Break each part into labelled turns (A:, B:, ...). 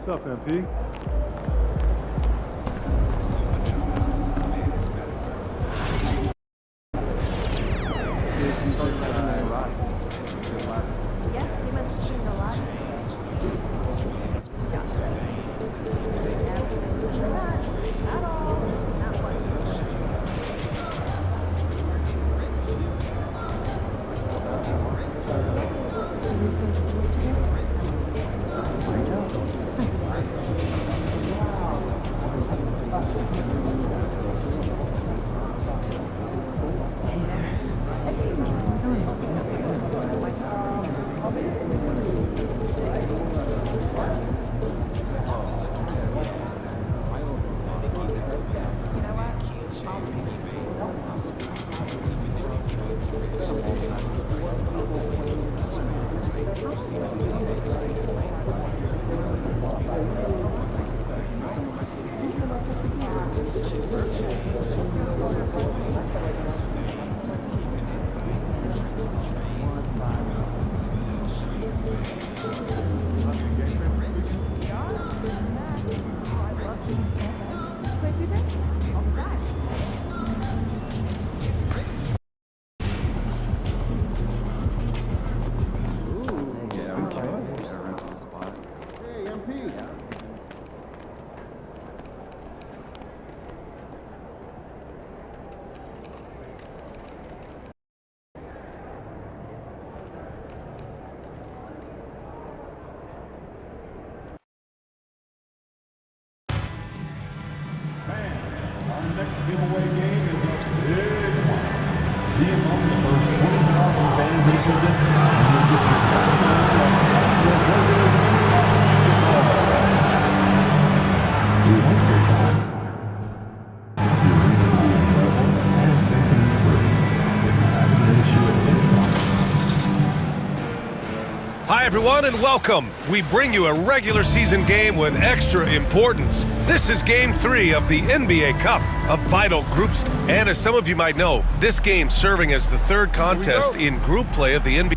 A: stuff, MP.
B: Giveaway game is a big one. Be among the first 20,000 fans in attendance, and you'll get your we hope your time. You're going to be available and mixing free. If you have an issue at any time.
C: Hi everyone and welcome. We bring you a regular season game with extra importance. This is game 3 of the NBA Cup, a vital groups. And as some of you might know, this game serving as the third contest in group play of the NBA.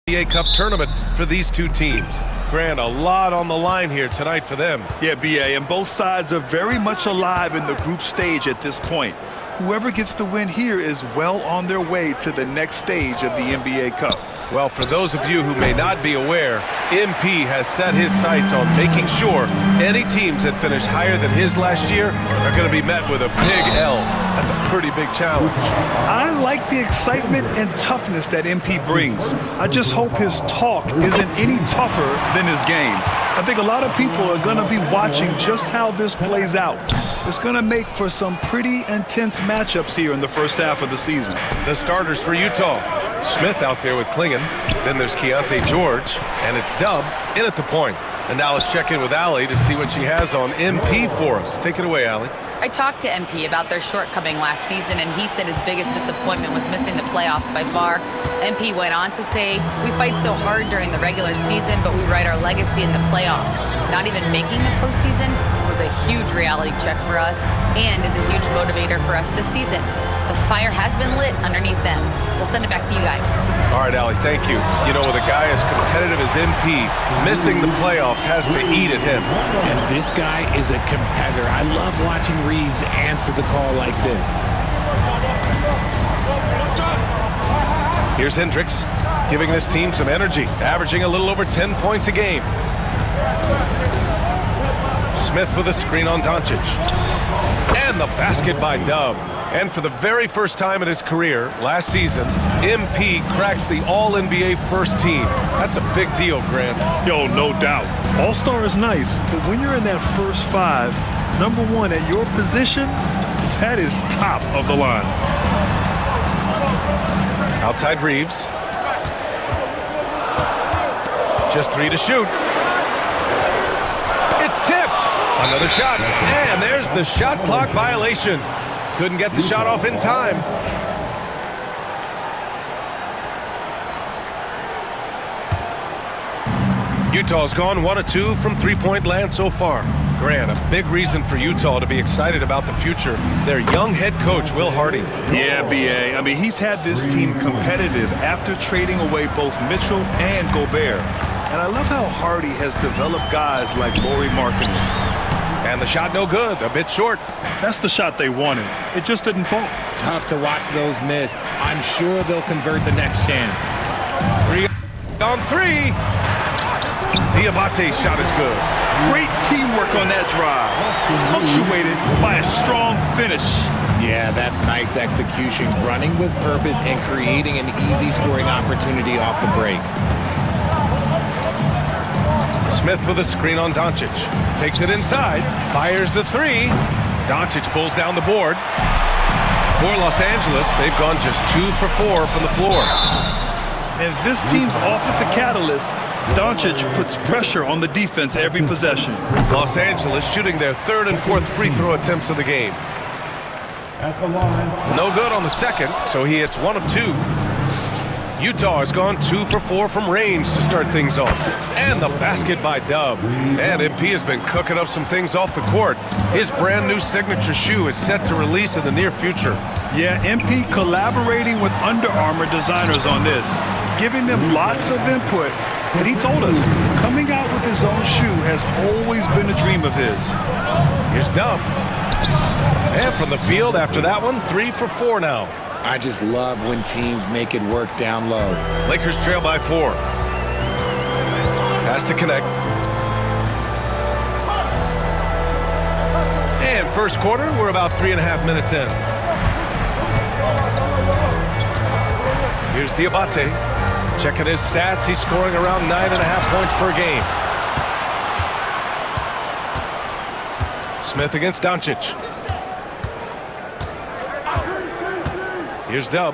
C: NBA Cup tournament for these two teams. Grant, a lot on the line here tonight for them.
D: Yeah, BA, and both sides are very much alive in the group stage at this point. Whoever gets the win here is well on their way to the next stage of the NBA Cup.
C: Well, for those of you who may not be aware, MP has set his sights on making sure any teams that finish higher than his last year are going to be met with a big L. That's a pretty big challenge.
D: I like the excitement and toughness that MP brings. I just hope his talk isn't any tougher than his game. I think a lot of people are going to be watching just how this plays out. It's going to make for some pretty intense matchups here in the first half of the season.
C: The starters for Utah. Smith out there with Klingon. Then there's Keontae George. And it's Dub in at the point. And now let's check in with Allie to see what she has on MP for us. Take it away, Allie.
E: I talked to MP about their shortcoming last season, and he said his biggest disappointment was missing the playoffs by far. MP went on to say, "We fight so hard during the regular season, but we write our legacy in the playoffs. Not even making the postseason was a huge reality check for us and is a huge motivator for us this season. The fire has been lit underneath them." We'll send it back to you guys.
C: All right, Allie, thank you. You know, with a guy as competitive as MP, missing the playoffs has to eat at him.
F: And this guy is a competitor. I love watching Reeves answer the call like this.
C: Here's Hendricks, giving this team some energy, averaging a little over 10 points a game. Smith with a screen on Doncic. And the basket by Dub. And for the very first time in his career, last season, MP cracks the All-NBA first team. That's a big deal, Grant.
D: Yo, no doubt. All-Star is nice, but when you're in that first 5, number 1 at your position, that is top of the line.
C: Outside Reeves. Just 3 to shoot. It's tipped. Another shot. And there's the shot clock violation. Couldn't get the shot off in time. Utah's gone 1 of 2 from three-point land so far. Grant, a big reason for Utah to be excited about the future. Their young head coach, Will Hardy.
D: Yeah, B.A. I mean, he's had this team competitive after trading away both Mitchell and Gobert. And I love how Hardy has developed guys like Lauri Markkanen.
C: And the shot no good, a bit short.
D: That's the shot they wanted. It just didn't fall.
F: Tough to watch those miss. I'm sure they'll convert the next chance.
C: 3 on 3. Diabate's shot is good.
D: Great teamwork on that drive. Punctuated by a strong finish.
F: Yeah, that's nice execution. Running with purpose and creating an easy scoring opportunity off the break.
C: Smith with a screen on Doncic. Takes it inside. Fires the 3. Doncic pulls down the board. For Los Angeles, they've gone just 2 for 4 from the floor.
D: And this team's offensive catalyst, Doncic puts pressure on the defense every possession.
C: Los Angeles shooting their 3rd and 4th free throw attempts of the game.
B: At the line.
C: No good on the second, so he hits 1 of 2. Utah has gone 2 for 4 from range to start things off. And the basket by Dub. And MP has been cooking up some things off the court. His brand new signature shoe is set to release in the near future.
D: Yeah, MP collaborating with Under Armour designers on this, giving them lots of input. And he told us, coming out with his own shoe has always been a dream of his.
C: Here's Dub. And from the field after that one, 3 for 4 now.
F: I just love when teams make it work down low.
C: Lakers trail by 4. Pass to connect. And first quarter, we're about 3.5 minutes in. Here's Diabate. Checking his stats, he's scoring around 9.5 points per game. Smith against Doncic. Here's Dub.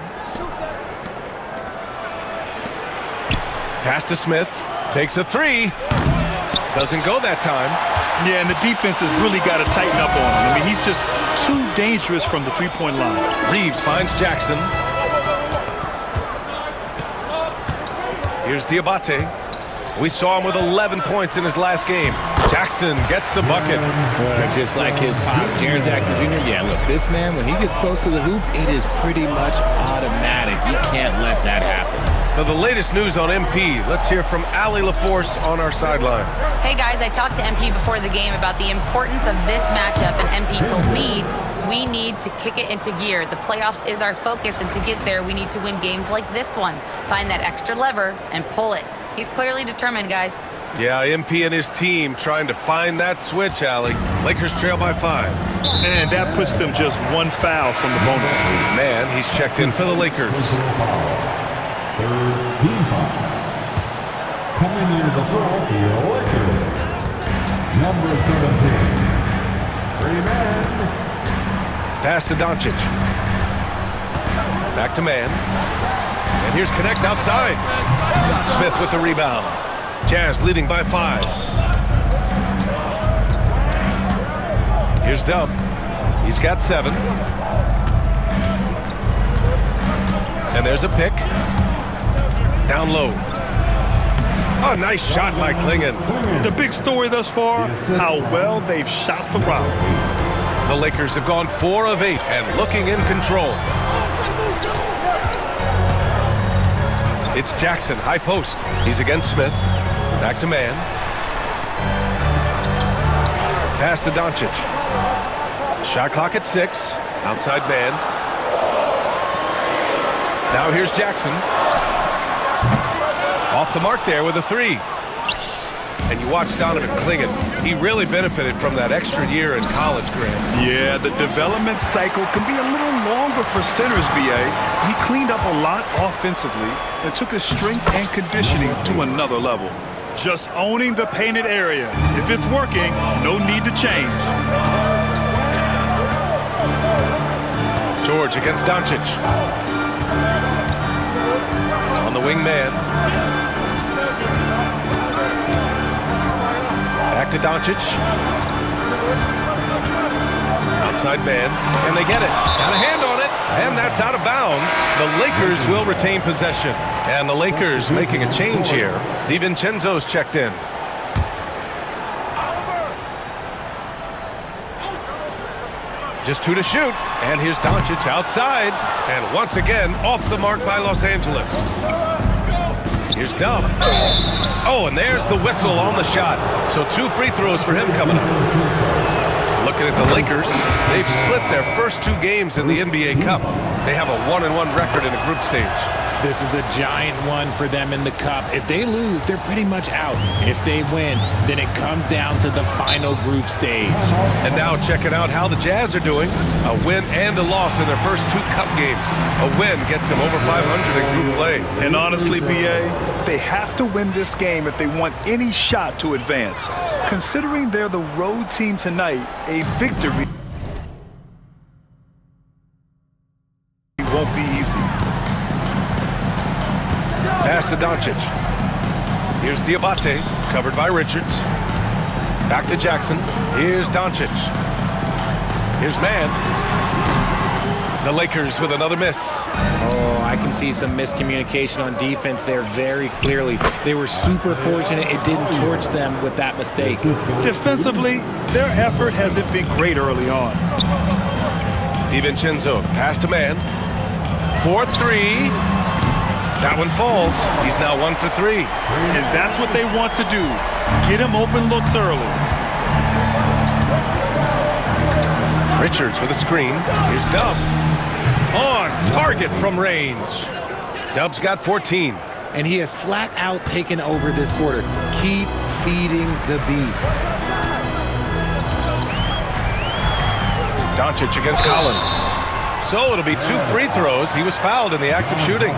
C: Pass to Smith. Takes a 3. Doesn't go that time.
D: Yeah, and the defense has really got to tighten up on him. I mean, he's just too dangerous from the three-point line.
C: Reeves finds Jackson. Here's Diabate. We saw him with 11 points in his last game. Jackson gets the bucket.
F: Just like his pop, Jaren Jackson Jr. Yeah, look, this man, when he gets close to the hoop, it is pretty much automatic. You can't let that happen.
C: For the latest news on MP, let's hear from Allie LaForce on our sideline.
E: Hey guys, I talked to MP before the game about the importance of this matchup, and MP told me we need to kick it into gear. The playoffs is our focus, and to get there, we need to win games like this one. Find that extra lever and pull it. He's clearly determined, guys.
C: Yeah, MP and his team trying to find that switch, Allie. Lakers trail by 5.
D: And that puts them just 1 foul from the bonus.
C: Man, he's checked in for the Lakers.
B: Third team foul. Coming into the floor for your Lakers. Number 17. Freeman.
C: Pass to Doncic. Back to man. And here's Connect outside. Smith with the rebound. Jazz leading by 5. Here's Dub. He's got 7. And there's a pick. Down low. Oh, nice shot by Klingon.
D: The big story thus far, how well they've shot the rock.
C: The Lakers have gone 4 of 8 and looking in control. It's Jackson, high post. He's against Smith. Back to man. Pass to Doncic. Shot clock at 6. Outside man. Now here's Jackson. Off the mark there with a 3. And you watch Donovan Klingon. He really benefited from that extra year in college, Grant.
D: Yeah, the development cycle can be a little longer for centers, B.A. He cleaned up a lot offensively and took his strength and conditioning to another level. Just owning the painted area. If it's working, no need to change.
C: George against Doncic. On the wing man. Back to Doncic. Outside man. Can they get it? Got a hand on it. And that's out of bounds. The Lakers will retain possession. And the Lakers making a change here. DiVincenzo's checked in. Just 2 to shoot. And here's Doncic outside. And once again, off the mark by Los Angeles. Here's Dub. Oh, and there's the whistle on the shot. So 2 free throws for him coming up. Looking at the Lakers, they've split their first 2 games in the NBA Cup. They have a 1-1 record in the group stage.
F: This is a giant one for them in the Cup. If they lose, they're pretty much out. If they win, then it comes down to the final group stage.
C: And now checking out how the Jazz are doing. A win and a loss in their first 2 Cup games. A win gets them over 500 in group play.
D: And honestly, B.A., they have to win this game if they want any shot to advance. Considering they're the road team tonight, a victory won't be easy.
C: Pass to Doncic. Here's Diabate, covered by Richards. Back to Jackson. Here's Doncic. Here's Mann. The Lakers with another miss.
F: Oh, I can see some miscommunication on defense there very clearly. They were super fortunate it didn't torch them with that mistake.
D: Defensively, their effort hasn't been great early on.
C: DiVincenzo, pass to Mann. 4-3. That one falls. He's now 1 for 3.
D: And that's what they want to do. Get him open looks early.
C: Richards with a screen. Here's Dub. On target from range. Dub's got 14.
F: And he has flat out taken over this quarter. Keep feeding the beast.
C: Doncic against Collins. So it'll be 2 free throws. He was fouled in the act of shooting.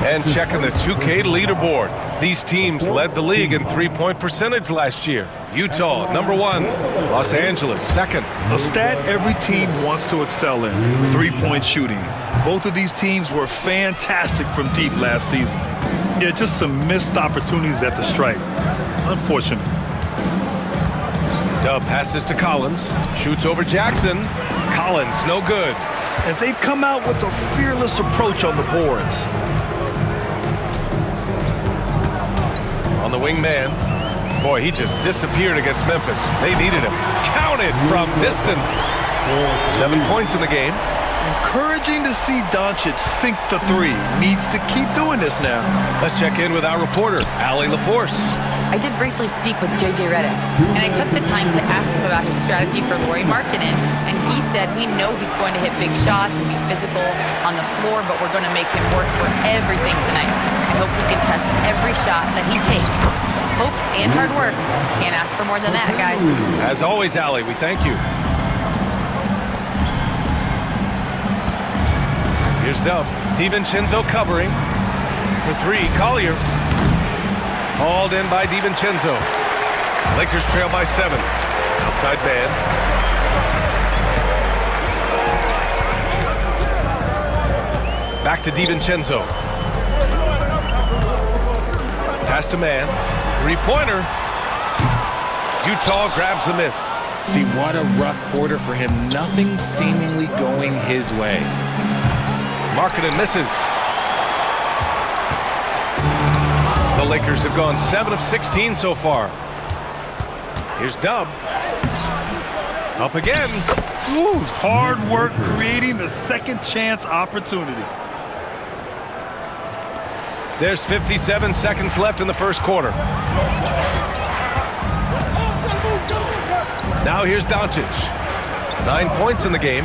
C: And checking the 2K leaderboard. These teams led the league in three-point percentage last year. Utah, number 1. Los Angeles, 2nd.
D: A stat every team wants to excel in, three-point shooting. Both of these teams were fantastic from deep last season. Yeah, just some missed opportunities at the stripe. Unfortunate.
C: Dub passes to Collins. Shoots over Jackson. Collins, no good.
D: And they've come out with a fearless approach on the boards.
C: On the wing man. Boy, he just disappeared against Memphis. They needed him. Counted from distance. 7 points in the game.
D: Encouraging to see Doncic sink the 3. Needs to keep doing this now.
C: Let's check in with our reporter, Allie LaForce.
E: I did briefly speak with J.J. Redick, and I took the time to ask him about his strategy for Lauri Markkanen, and he said, we know he's going to hit big shots and be physical on the floor, but we're going to make him work for everything tonight. I hope he can test every shot that he takes. Hope and hard work. Can't ask for more than that, guys.
C: As always, Allie, we thank you. Here's Dub. DiVincenzo covering. For 3, Collier. Hauled in by DiVincenzo. Lakers trail by 7. Outside man. Back to DiVincenzo. Pass to man. 3-pointer. Utah grabs the miss.
F: See, what a rough quarter for him. Nothing seemingly going his way.
C: Markkanen misses. The Lakers have gone 7 of 16 so far. Here's Dub. Up again.
D: Woo, hard work creating the second chance opportunity.
C: There's 57 seconds left in the first quarter. Now here's Doncic. 9 points in the game.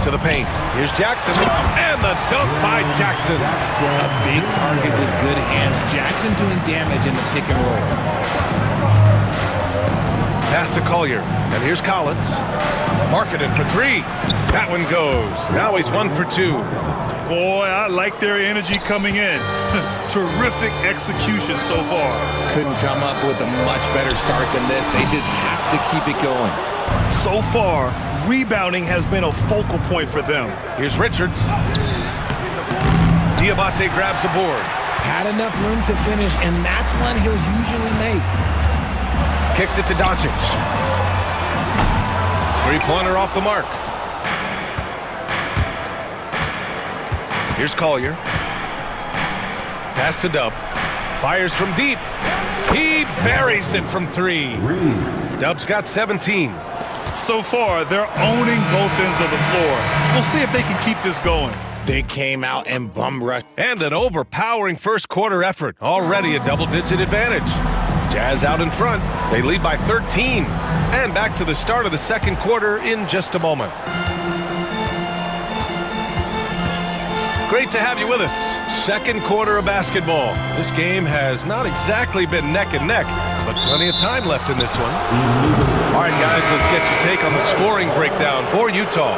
C: To the paint. Here's Jackson. And the dunk by Jackson.
F: A big target with good hands. Jackson doing damage in the pick and roll.
C: Pass to Collier. And here's Collins. Markkanen for 3. That one goes. Now he's 1 for 2.
D: Boy, I like their energy coming in. Terrific execution so far.
F: Couldn't come up with a much better start than this. They just have to keep it going.
D: So far, rebounding has been a focal point for them.
C: Here's Richards. Diabate grabs the board.
F: Had enough room to finish, and that's one he'll usually make.
C: Kicks it to Doncic. 3-pointer off the mark. Here's Collier. Pass to Dub. Fires from deep. He buries it from 3. Dub's got 17.
D: So far, they're owning both ends of the floor. We'll see if they can keep this going.
F: They came out and bum rushed.
C: And an overpowering first quarter effort. Already a double-digit advantage. Jazz out in front. They lead by 13. And back to the start of the second quarter in just a moment. Great to have you with us. Second quarter of basketball. This game has not exactly been neck and neck, but plenty of time left in this one. All right, guys, let's get your take on the scoring breakdown for Utah.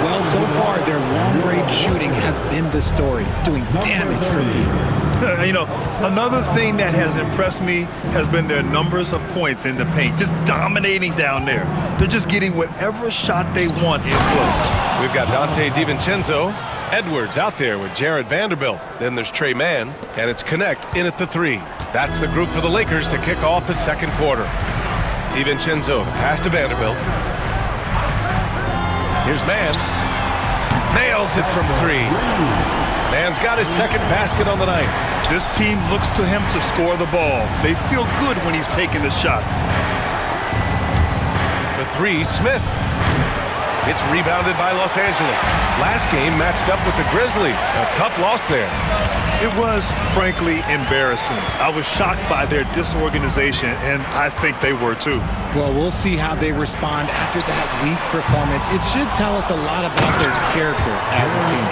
F: Well, so far, their long-range shooting has been the story, doing damage from deep.
D: You know, another thing that has impressed me has been their numbers of points in the paint, just dominating down there. They're just getting whatever shot they want in close.
C: We've got Dante DiVincenzo. Edwards out there with Jared Vanderbilt. Then there's Trey Mann, and it's Connect in at the 3. That's the group for the Lakers to kick off the second quarter. DiVincenzo, the pass to Vanderbilt. Here's Mann. Nails it from 3. Mann's got his second basket on the night.
D: This team looks to him to score the ball. They feel good when he's taking the shots.
C: The 3, Smith. It's rebounded by Los Angeles. Last game matched up with the Grizzlies. A tough loss there.
D: It was, frankly, embarrassing. I was shocked by their disorganization, and I think they were too.
F: Well, we'll see how they respond after that weak performance. It should tell us a lot about their character as a team.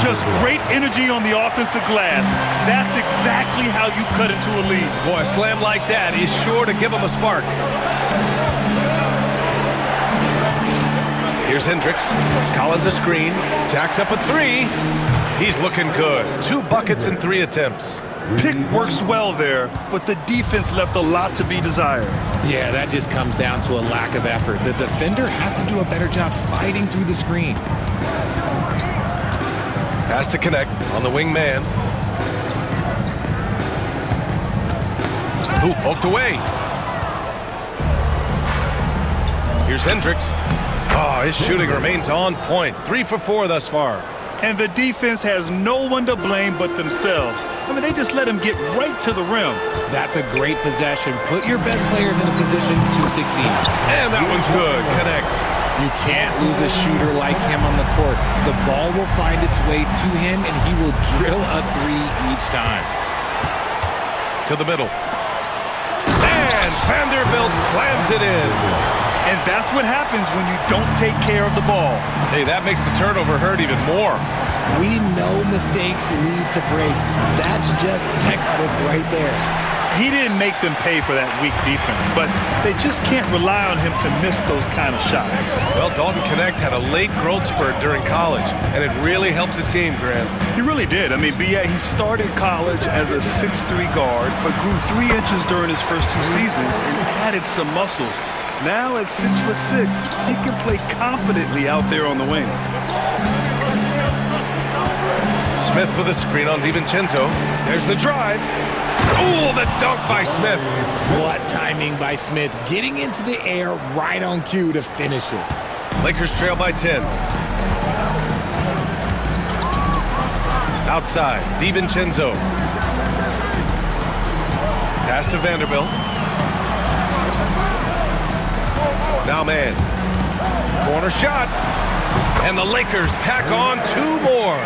D: Just great energy on the offensive glass. That's exactly how you cut into a lead.
C: Boy, a slam like that is sure to give them a spark. Here's Hendricks. Collins a screen. Jacks up a 3. He's looking good. 2 buckets in 3 attempts.
D: Pick works well there, but the defense left a lot to be desired.
F: Yeah, that just comes down to a lack of effort. The defender has to do a better job fighting through the screen.
C: Pass to Connect on the wing man. Ooh, poked away. Here's Hendricks. Oh, his shooting remains on point. 3 for 4 thus far.
D: And the defense has no one to blame but themselves. I mean, they just let him get right to the rim.
F: That's a great possession. Put your best players in a position to succeed.
C: And that one's good. Connect.
F: You can't lose a shooter like him on the court. The ball will find its way to him, and he will drill a 3 each time.
C: To the middle. And Vanderbilt slams it in.
D: And that's what happens when you don't take care of the ball.
C: Hey, that makes the turnover hurt even more.
F: We know mistakes lead to breaks. That's just textbook right there.
D: He didn't make them pay for that weak defense, but they just can't rely on him to miss those kind of shots.
C: Well, Dalton Connect had a late growth spurt during college, and it really helped his game, Grant.
D: He really did. I mean, yeah, he started college as a 6'3" guard, but grew 3 inches during his first 2 seasons and added some muscles. Now at 6'6", he can play confidently out there on the wing.
C: Smith with a screen on DiVincenzo. There's the drive. Oh, the dunk by Smith.
F: What timing by Smith, getting into the air right on cue to finish it.
C: Lakers trail by 10. Outside, DiVincenzo. Pass to Vanderbilt. Now man. Corner shot. And the Lakers tack on 2 more.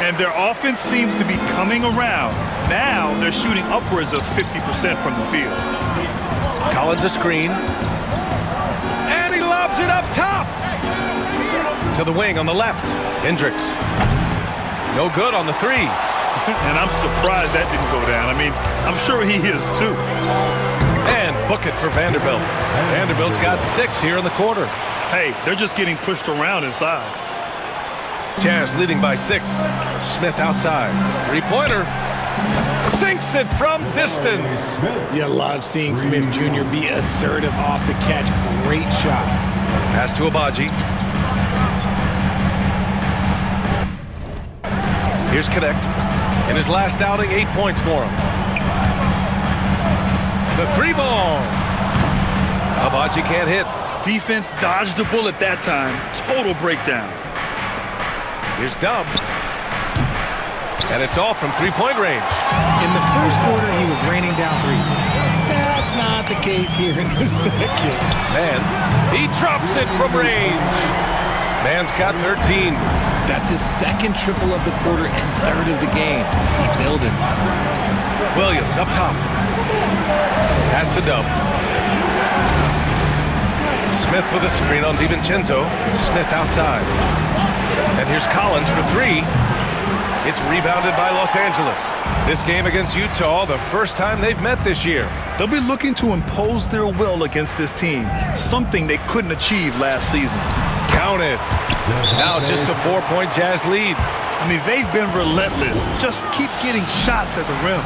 D: And their offense seems to be coming around. Now they're shooting upwards of 50% from the field.
C: Collins a screen. And he lobs it up top. To the wing on the left. Hendricks. No good on the 3.
D: And I'm surprised that didn't go down. I mean, I'm sure he is too.
C: And book it for Vanderbilt. Vanderbilt's got 6 here in the quarter.
D: Hey, they're just getting pushed around inside.
C: Jazz leading by 6. Smith outside. 3-pointer. Sinks it from distance.
F: You love seeing Smith Jr. be assertive off the catch. Great shot.
C: Pass to Abaji. Here's Connect. In his last outing, 8 points for him. The 3-ball. Abaji can't hit.
D: Defense dodged the bullet that time. Total breakdown.
C: Here's Dub. And it's off from 3-point range.
F: In the first quarter, he was raining down threes. That's not not the case here in the second.
C: Man, he drops it from range. Man's got 13.
F: That's his second triple of the quarter and third of the game. Keep building.
C: Williams up top. Pass to Dub. Smith with a screen on DiVincenzo. Smith outside. And here's Collins for three. It's rebounded by Los Angeles. This game against Utah, the first time they've met this year.
D: They'll be looking to impose their will against this team, something they couldn't achieve last season.
C: Counted. Now just a 4-point Jazz lead.
D: I mean, they've been relentless. Just keep getting shots at the rim.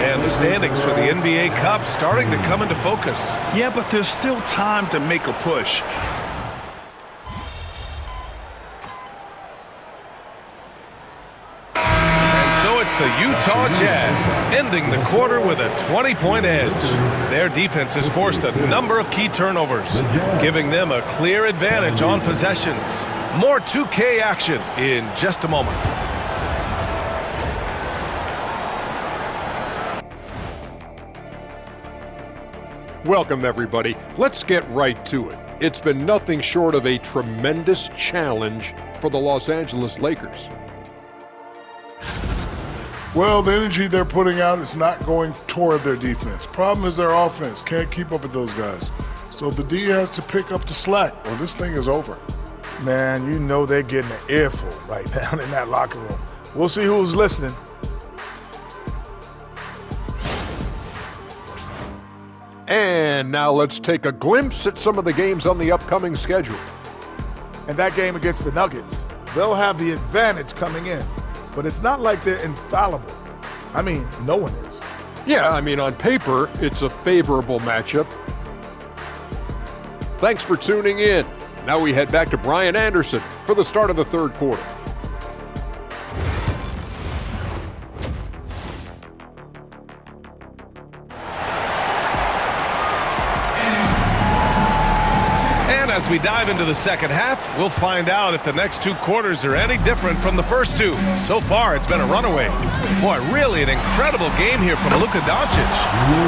C: And the standings for the NBA Cup starting to come into focus.
D: Yeah, but there's still time to make a push.
C: It's the Utah Jazz ending the quarter with a 20-point edge. Their defense has forced a number of key turnovers, giving them a clear advantage on possessions. More 2K action in just a moment.
A: Welcome, everybody. Let's get right to it. It's been nothing short of a tremendous challenge for the Los Angeles Lakers.
G: Well, the energy they're putting out is not going toward their defense. Problem is their offense can't keep up with those guys. So the D has to pick up the slack or this thing is over.
H: Man, you know they're getting an earful right now in that locker room. We'll see who's listening.
A: And now let's take a glimpse at some of the games on the upcoming schedule.
H: And that game against the Nuggets, they'll have the advantage coming in. But it's not like they're infallible. I mean, no one is.
A: Yeah, I mean, on paper, it's a favorable matchup. Thanks for tuning in. Now we head back to Brian Anderson for the start of the third quarter.
C: As we dive into the second half, we'll find out if the next two quarters are any different from the first two. So far, it's been a runaway. Boy, really an incredible game here from Luka Doncic.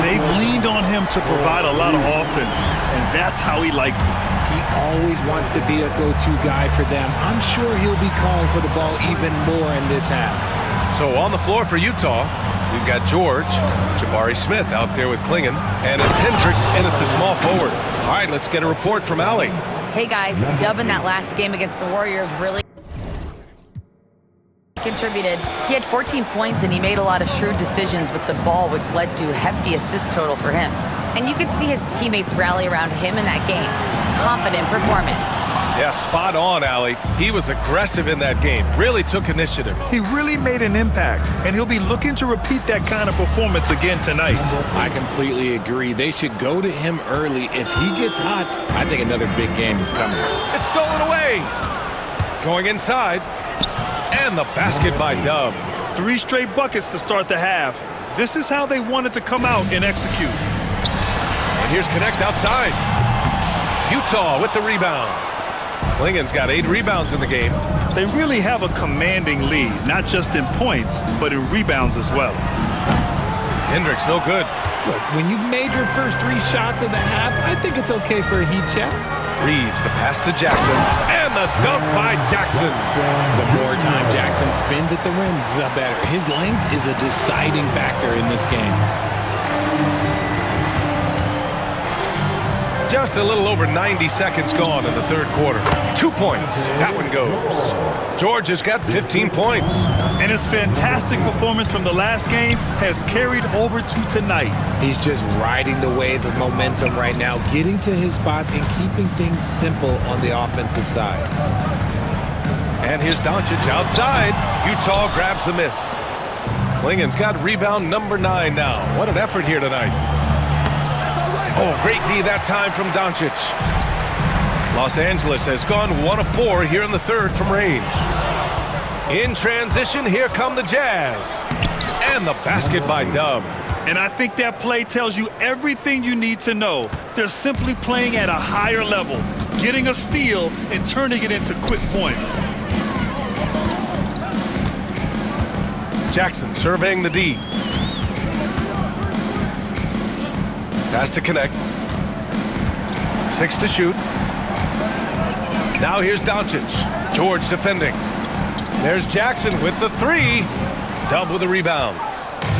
D: They've leaned on him to provide a lot of offense, and that's how he likes it.
F: He always wants to be a go-to guy for them. I'm sure he'll be calling for the ball even more in this half.
C: So on the floor for Utah, we've got George, Jabari Smith out there with Klingon, and it's Hendricks in at the small forward. All right, let's get a report from Allie.
E: Hey guys, Dub in that last game against the Warriors really contributed. He had 14 points and he made a lot of shrewd decisions with the ball, which led to a hefty assist total for him. And you could see his teammates rally around him in that game. Confident performance.
C: Yeah, spot on, Allie. He was aggressive in that game, really took initiative.
D: He really made an impact, and he'll be looking to repeat that kind of performance again tonight.
F: I completely agree. They should go to him early. If he gets hot, I think another big game is coming.
C: It's stolen away. Going inside, and the basket by Dub.
D: 3 straight buckets to start the half. This is how they wanted to come out and execute.
C: And here's Connect outside. Utah with the rebound. Klingon's got 8 rebounds in the game.
D: They really have a commanding lead, not just in points, but in rebounds as well.
C: Hendricks, no good.
F: Look, when you've made your first 3 shots of the half, I think it's okay for a heat check.
C: Reeves, the pass to Jackson, and the dunk by Jackson.
F: The more time Jackson spins at the rim, the better. His length is a deciding factor in this game.
C: Just a little over 90 seconds gone in the third quarter. 2 points. That one goes. George has got 15 points.
D: And his fantastic performance from the last game has carried over to tonight.
F: He's just riding the wave of momentum right now, getting to his spots and keeping things simple on the offensive side.
C: And here's Doncic outside. Utah grabs the miss. Klingon's got rebound number 9 now. What an effort here tonight. Oh, great D that time from Doncic. Los Angeles has gone 1 of 4 here in the third from range. In transition, here come the Jazz. And the basket by Dub.
D: And I think that play tells you everything you need to know. They're simply playing at a higher level, getting a steal and turning it into quick points.
C: Jackson surveying the D. Pass to connect. 6 to shoot. Now here's Doncic. George defending. There's Jackson with the 3. Dub with a rebound.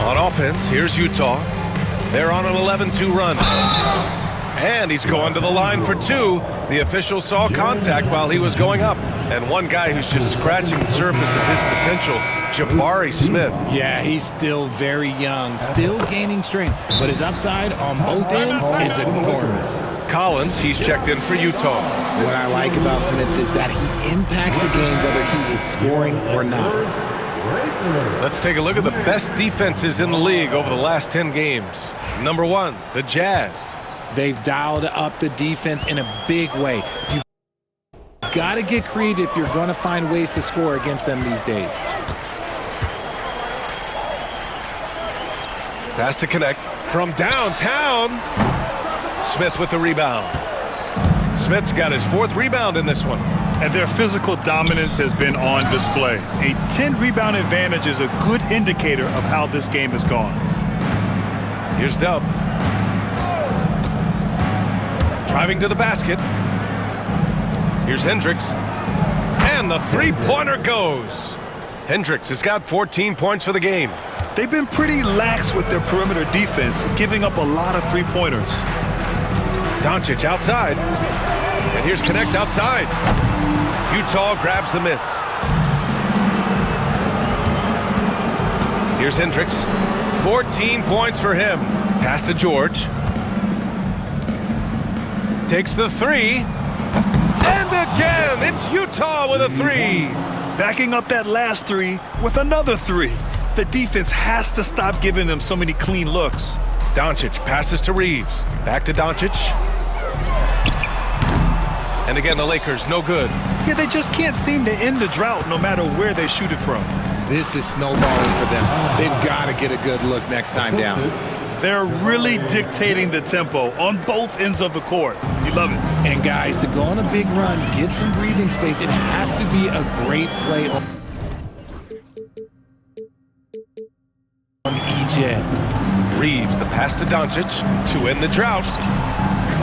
C: On offense, here's Utah. They're on an 11-2 run. And he's going to the line for 2. The official saw contact while he was going up. And one guy who's just scratching the surface of his potential, Jabari Smith.
F: Yeah, he's still very young, still gaining strength, but his upside on both ends is enormous.
C: Collins, he's checked in for Utah.
F: What I like about Smith is that he impacts the game whether he is scoring or not.
C: Let's take a look at the best defenses in the league over the last 10 games. Number 1, the Jazz.
F: They've dialed up the defense in a big way. You got to get creative if you're going to find ways to score against them these days.
C: Pass to connect from downtown. Smith with the rebound. Smith's got his 4th rebound in this one.
D: And their physical dominance has been on display. A 10-rebound advantage is a good indicator of how this game has gone.
C: Here's Dub. Driving to the basket. Here's Hendricks. And the 3-pointer goes. Hendricks has got 14 points for the game.
D: They've been pretty lax with their perimeter defense, giving up a lot of 3-pointers.
C: Doncic outside. And here's Connect outside. Utah grabs the miss. Here's Hendricks. 14 points for him. Pass to George. Takes the 3. And again, it's Utah with a 3.
D: Backing up that last 3 with another 3. The defense has to stop giving them so many clean looks.
C: Doncic passes to Reeves. Back to Doncic. And again, the Lakers, no good.
D: Yeah, they just can't seem to end the drought no matter where they shoot it from.
F: This is snowballing for them. They've got to get a good look next time down.
D: They're really dictating the tempo on both ends of the court. You love it.
F: And guys, to go on a big run, get some breathing space, it has to be a great play on each end.
C: Reeves, the pass to Doncic to end the drought.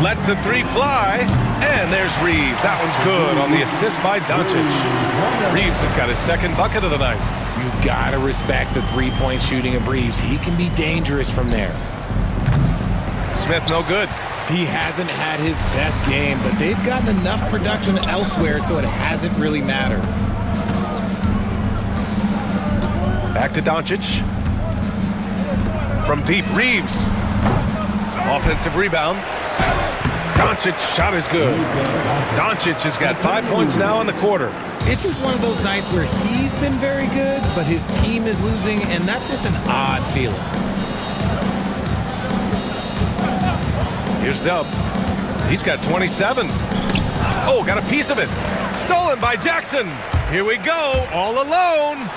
C: Lets the 3 fly, and there's Reeves. That one's good on the assist by Doncic. Reeves has got his 2nd bucket of the night.
F: You gotta respect the 3-point shooting of Reeves. He can be dangerous from there.
C: Smith, no good.
F: He hasn't had his best game, but they've gotten enough production elsewhere, so it hasn't really mattered.
C: Back to Doncic. From deep, Reeves. Offensive rebound. Doncic shot is good. Doncic has got 5 points now in the quarter.
F: It's just one of those nights where he's been very good, but his team is losing, and that's just an odd feeling.
C: Here's Dub. He's got 27. Oh, got a piece of it. Stolen by Jackson. Here we go, all alone.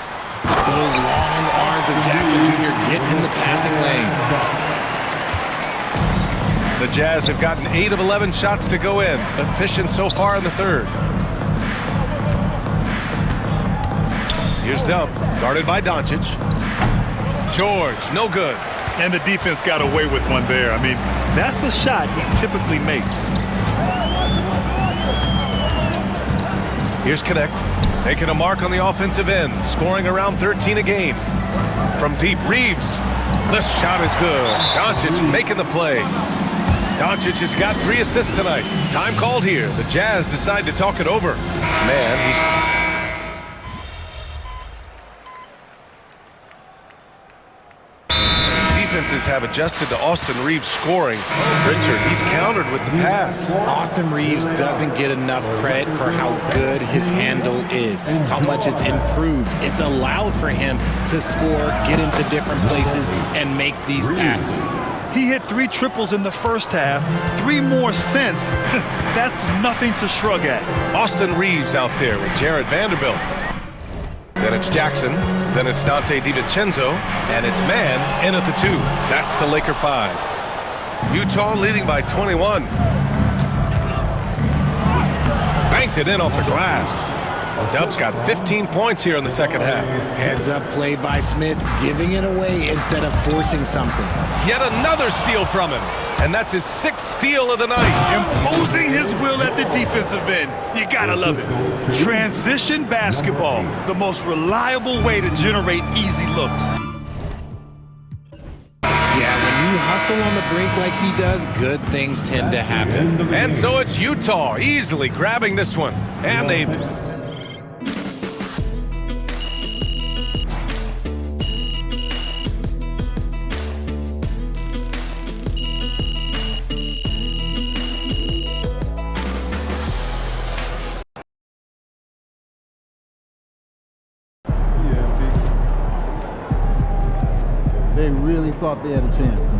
F: Those long arms of Jackson Jr. get in the passing lanes.
C: The Jazz have gotten 8 of 11 shots to go in. Efficient so far in the 3rd. Here's Dub, guarded by Doncic. George, no good.
D: And the defense got away with one there. I mean, that's a shot he typically makes.
C: Here's Connect, making a mark on the offensive end, scoring around 13 a game. From deep, Reeves. The shot is good. Doncic making the play. Doncic has got 3 assists tonight. Time called here. The Jazz decide to talk it over. Man, defenses have adjusted to Austin Reeves scoring. Richard, he's countered with the pass.
F: Austin Reeves doesn't get enough credit for how good his handle is, how much it's improved. It's allowed for him to score, get into different places, and make these passes.
D: He hit 3 triples in the first half, 3 more since. That's nothing to shrug at.
C: Austin Reeves out there with Jared Vanderbilt. Then it's Jackson, then it's Dante DiVincenzo, and it's Mann in at the 2. That's the Laker 5. Utah leading by 21. Banked it in off the glass. Dubs got 15 points here in the second half.
F: Heads up play by Smith, giving it away instead of forcing something.
C: Yet another steal from him. And that's his 6th steal of the night.
D: Imposing his will at the defensive end. You gotta love it. Transition basketball, the most reliable way to generate easy looks.
F: Yeah, when you hustle on the break like he does, good things tend to happen.
C: And so it's Utah easily grabbing this one. And they...
I: They really thought they had a chance.